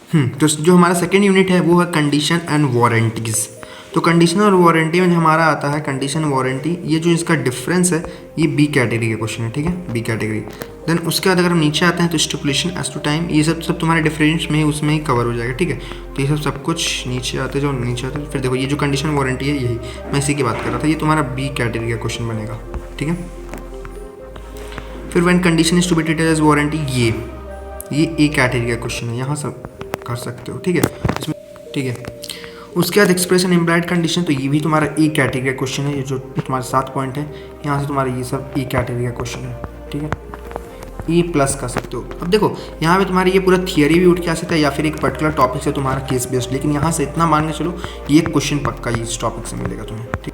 तो जो हमारा सेकेंड यूनिट है वो है कंडीशन एंड वारंटीज़। तो कंडीशन और वारंटी में हमारा आता है कंडीशन वारंटी, ये जो इसका डिफरेंस है ये बी कैटेगरी का क्वेश्चन है, ठीक है, बी कैटेगरी। देन उसके बाद अगर हम नीचे आते हैं तो स्टिपुलेशन एज टू टाइम, ये सब तुम्हारे डिफरेंस में उसमें ही कवर हो जाएगा, ठीक है। तो ये सब कुछ नीचे आते जो नीचे आते, फिर देखो ये जो कंडीशन वारंटी है यही मैं इसी की बात कर रहा था, ये तुम्हारा बी कैटेगरी का क्वेश्चन बनेगा, ठीक है। फिर when condition is to be treated as warranty, ये ए कैटेगरी का क्वेश्चन है, यहाँ सब कर सकते हो, ठीक है, इसमें, ठीक है। उसके बाद एक्सप्रेशन इम्प्लाइड कंडीशन, तो ये भी तुम्हारा ए कैटेगरी का क्वेश्चन है, ये जो तुम्हारे 7 पॉइंट है यहाँ से तुम्हारा ये सब ए कैटेगरी का क्वेश्चन है, ठीक है, ए प्लस कर सकते हो। अब देखो यहाँ पे तुम्हारी ये पूरा थियरी भी उठ के आ सकता है या फिर एक पर्टिकुलर टॉपिक से तुम्हारा केस बेस्ड, लेकिन यहाँ से इतना मान के चलो ये क्वेश्चन पक्का इस टॉपिक से मिलेगा तुम्हें, ठीक।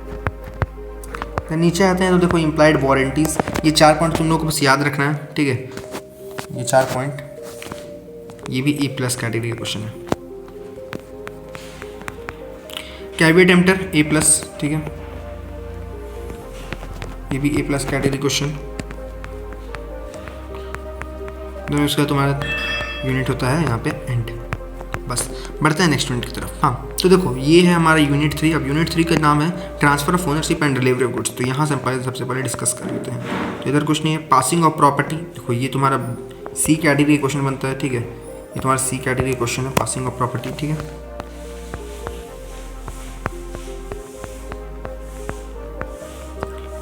तो नीचे आते हैं तो देखो इम्प्लाइड वारंटीज़, ये 4 पॉइंट तुम लोग को बस याद रखना है, ठीक है, ये 4 पॉइंट, ये भी ए प्लस कैटेगरी का क्वेश्चन है। कैविएट एम्प्टर ए प्लस, ठीक है, ये भी ए प्लस कैटेगरी क्वेश्चन। तो उसका तुम्हारा यूनिट होता है यहाँ पे एंड। बस बढ़ते हैं नेक्स्ट यूनिट की तरफ। हाँ, तो देखो ये है हमारा यूनिट 3। अब यूनिट 3 का नाम है transfer of ownership and delivery of goods. तो यहाँ से सबसे पहले डिस्कस कर लेते हैं। तो इधर कुछ नहीं है, पासिंग ऑफ प्रॉपर्टी। देखो ये तुम्हारा सी कैटेगरी क्वेश्चन बनता है, ठीक है, ये तुम्हारा सी कैटेगरी क्वेश्चन है, पासिंग ऑफ प्रॉपर्टी, ठीक है।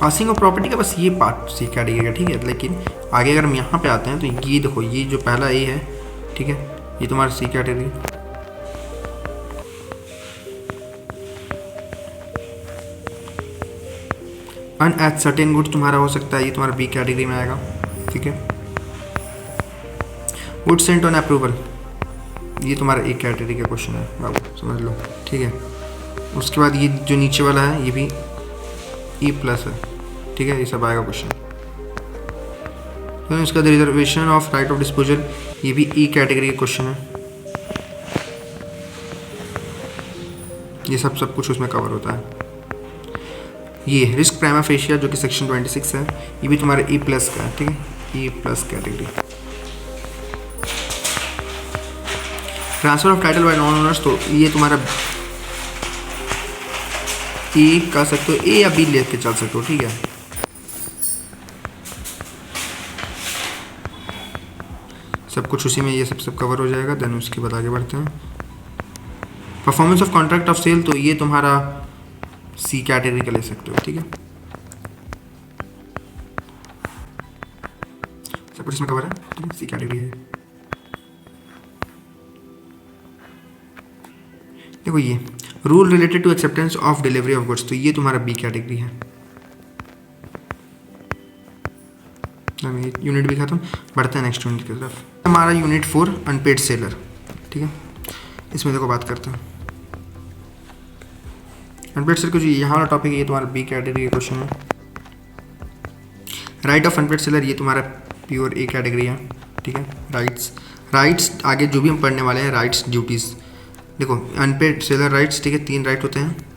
पासिंग ऑफ प्रॉपर्टी का बस ये पार्ट सी कैटेगरी का, ठीक है। लेकिन आगे अगर हम यहाँ पे आते हैं तो ये देखो ये जो पहला ए है, ठीक है, ये तुम्हारा सी कैटेगरी। अनएज सर्टेन गुड्स तुम्हारा हो सकता है, ये तुम्हारा बी कैटेगरी में आएगा, ठीक है। गुड्स सेंट ऑन अप्रूवल, ये तुम्हारा ए कैटेगरी का क्वेश्चन है, बाबू समझ लो, ठीक है। उसके बाद ये जो नीचे वाला है ये भी ई प्लस है, ठीक है, ये सब आएगा क्वेश्चन। तो इसका reservation of right of disposal, ये भी ई कैटेगरी का क्वेश्चन है। ये सब कुछ उसमें कवर होता है। ये रिस्क प्राइमा फेशिया जो कि सेक्शन 26 है, ये भी तुम्हारा ई प्लस का है, ठीक है, E plus category. Transfer of title by non owners, तो ये तुम्हारा ए कर सकते हो, ए या बी लेके चल सकते हो, ठीक है। सब कुछ उसी में ये सब कवर हो जाएगा। देन उसके बाद आगे बढ़ते हैं। Performance of contract of sale, तो ये तुम्हारा सी कैटेगरी का ले सकते हो, ठीक है, सब कुछ इसमें कवर है, ठीक है, सी कैटेगरी है। देखो ये rule related to acceptance of delivery of goods, तो ये तुम्हारा बी कैटेगरी है। यूनिट भी खत्म, बढ़ते हैं नेक्स्ट यूनिट की तरफ। हमारा यूनिट 4 अनपेड सेलर, ठीक है, इसमें देखो बात करते हैं अनपेड सेलर। कुछ यहाँ वाला टॉपिक है, ये तुम्हारा बी कैटेगरी का क्वेश्चन है। राइट ऑफ अनपेड सेलर, ये तुम्हारा प्योर ए कैटेगरी है, ठीक है। राइट्स आगे जो भी हम पढ़ने वाले हैं, राइट्स ड्यूटीज़। देखो अनपेड सेलर राइट्स, ठीक है, 3 राइट होते हैं।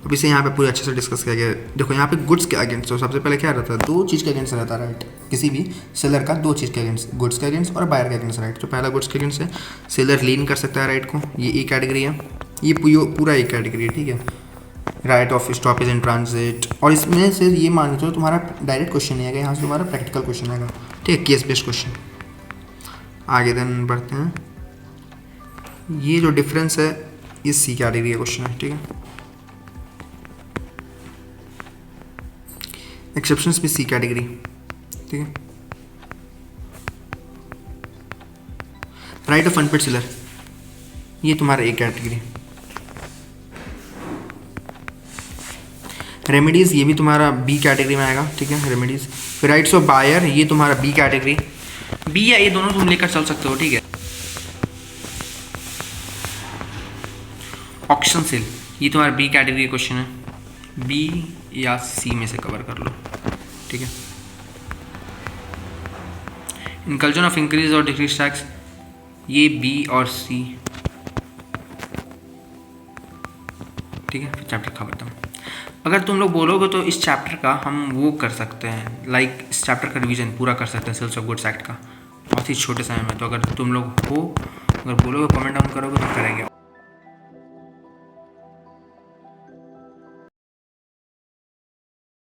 अब इसे यहाँ पे पूरे अच्छे से डिस्कस किया गया है। देखो यहाँ पे गुड्स के अगेंस्ट, तो सबसे पहले क्या रहता है, 2 चीज़ के अगेंस्ट रहता है राइट, किसी भी सेलर का 2 चीज़ के अगेंस्ट, गुड्स के अगेंस्ट और बायर के अगेंस्ट राइट। तो पहला गुड्स के अगेंस्ट है, सेलर लीन कर सकता है राइट को, ये ए कैटेगरी है, ये पूरा ए कैटेगरी है, ठीक है। Right of stoppage in transit, और इसमें से ये मान के चलो तुम्हारा डायरेक्ट क्वेश्चन नहीं आएगा, यहाँ से तुम्हारा प्रैक्टिकल क्वेश्चन आएगा, ठीक है, केस बेस्ड क्वेश्चन। आगे देन बढ़ते हैं। ये जो डिफरेंस है ये सी कैटेगरी का क्वेश्चन है, ठीक है। एक्सेप्शंस भी सी कैटेगरी, ठीक है। राइट ऑफ अनपेड सेलर, ये तुम्हारा ए कैटेगरी। रेमेडीज, ये भी तुम्हारा बी कैटेगरी में आएगा, ठीक है, रेमेडीज। राइट्स ऑफ बायर, ये तुम्हारा बी कैटेगरी, बी या ए दोनों तुम लेकर चल सकते हो, ठीक है। ऑक्शन सेल, ये तुम्हारा बी कैटेगरी का क्वेश्चन है, बी या सी में से कवर कर लो, ठीक है। इनकल्जन ऑफ इंक्रीज और डिक्रीज टैक्स, ये बी और सी, ठीक है। चैप्टर खत्म। अगर तुम लोग बोलोगे तो इस चैप्टर का हम वो कर सकते हैं, लाइक इस चैप्टर का रिवीजन पूरा कर सकते हैं सेल्स ऑफ गुड्स एक्ट का बहुत ही छोटे समय में। तो अगर तुम लोग हो अगर बोलोगे कमेंट डाउन करोगे तो करेंगे।